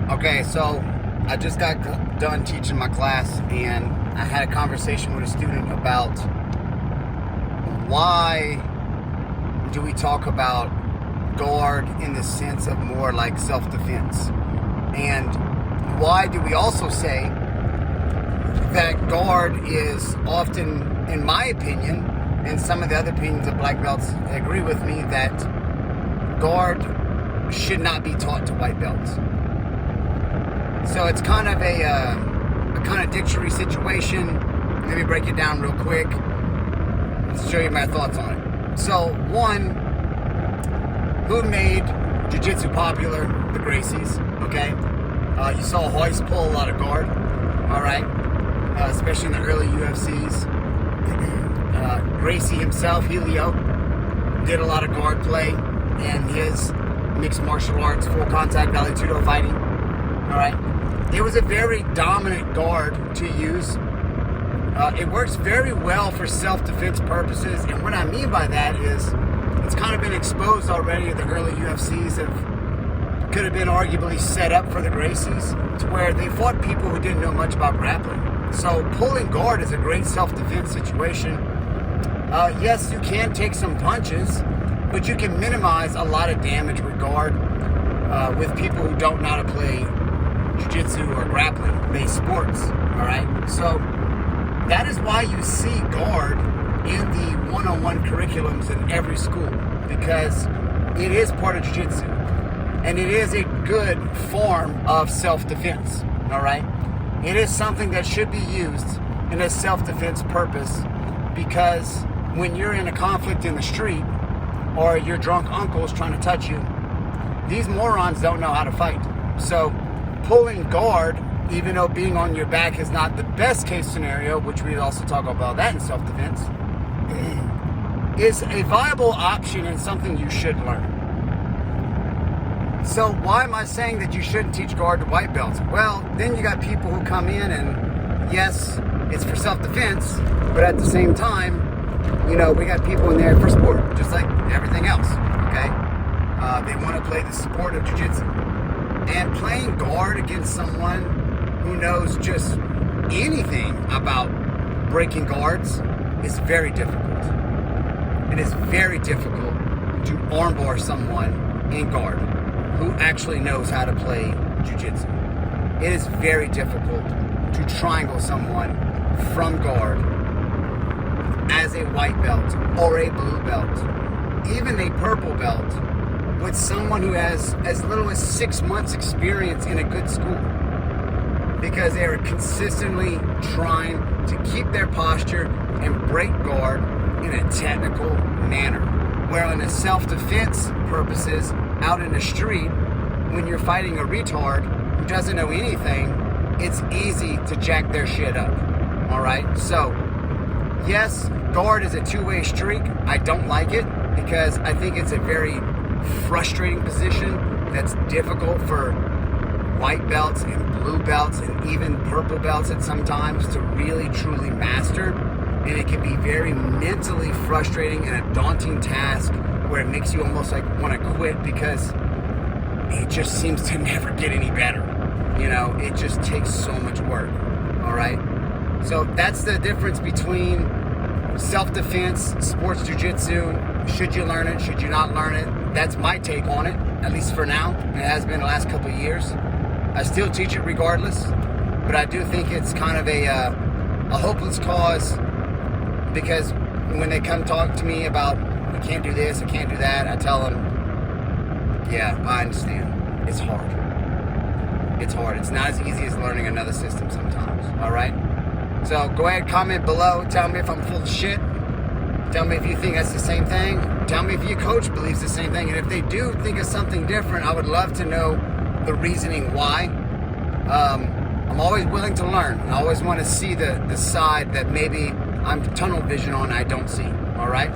Okay, so I just got done teaching my class, and I had a conversation with a student about why do we talk about guard in the sense of more like self-defense, and why do we also say that guard is often, in my opinion, and some of the other opinions of black belts agree with me, that guard should not be taught to white belts. So it's kind of a contradictory situation. Let me break it down real quick. Let's show you my thoughts on it. So, one, who made jiu-jitsu popular? The Gracies, okay? You saw Hoist pull a lot of guard, all right? Especially in the early UFCs. Gracie himself, Julio, did a lot of guard play in his mixed martial arts, full contact Vale Tudo fighting, all right? It was a very dominant guard to use. It works very well for self-defense purposes, and what I mean by that is it's kind of been exposed already. The early UFCs could have been arguably set up for the Gracies, to where they fought people who didn't know much about grappling. So pulling guard is a great self-defense situation. Yes, you can take some punches, but you can minimize a lot of damage with guard with people who don't know how to play jiu-jitsu or grappling-based sports, all right? So that is why you see guard in the one-on-one curriculums in every school, because it is part of jiu-jitsu, and it is a good form of self-defense, all right? It is something that should be used in a self-defense purpose, because when you're in a conflict in the street, or your drunk uncle is trying to touch you, these morons don't know how to fight. So pulling guard, even though being on your back is not the best case scenario, which we also talk about that in self-defense, is a viable option and something you should learn. So why am I saying that you shouldn't teach guard to white belts? Well, then you got people who come in and, yes, it's for self-defense, but at the same time, you know, we got people in there for sport, just like everything else, okay? They want to play the sport of jiu-jitsu. And playing guard against someone who knows just anything about breaking guards is very difficult. It is very difficult to armbar someone in guard who actually knows how to play jiu-jitsu. It is very difficult to triangle someone from guard as a white belt or a blue belt, even a purple belt, with someone who has as little as 6 months experience in a good school, because they are consistently trying to keep their posture and break guard in a technical manner. Where in a self-defense purposes, out in the street, when you're fighting a retard who doesn't know anything, it's easy to jack their shit up, all right? So, yes, guard is a two-way streak. I don't like it because I think it's a very frustrating position that's difficult for white belts and blue belts and even purple belts at sometimes to really truly master, and it can be very mentally frustrating and a daunting task where it makes you almost like want to quit because it just seems to never get any better. You know, it just takes so much work, all right? So that's the difference between self-defense, sports jiu-jitsu. Should you learn it? Should you not learn it? That's my take on it, at least for now. It has been the last couple of years. I still teach it regardless, but I do think it's kind of a hopeless cause, because when they come talk to me about, I can't do this, I can't do that, I tell them, yeah, I understand. It's hard. It's hard. It's not as easy as learning another system sometimes, all right? So go ahead, comment below. Tell me if I'm full of shit. Tell me if you think that's the same thing. Tell me if your coach believes the same thing. And if they do think of something different, I would love to know the reasoning why. I'm always willing to learn. I always want to see the side that maybe I'm tunnel vision on I don't see. All right?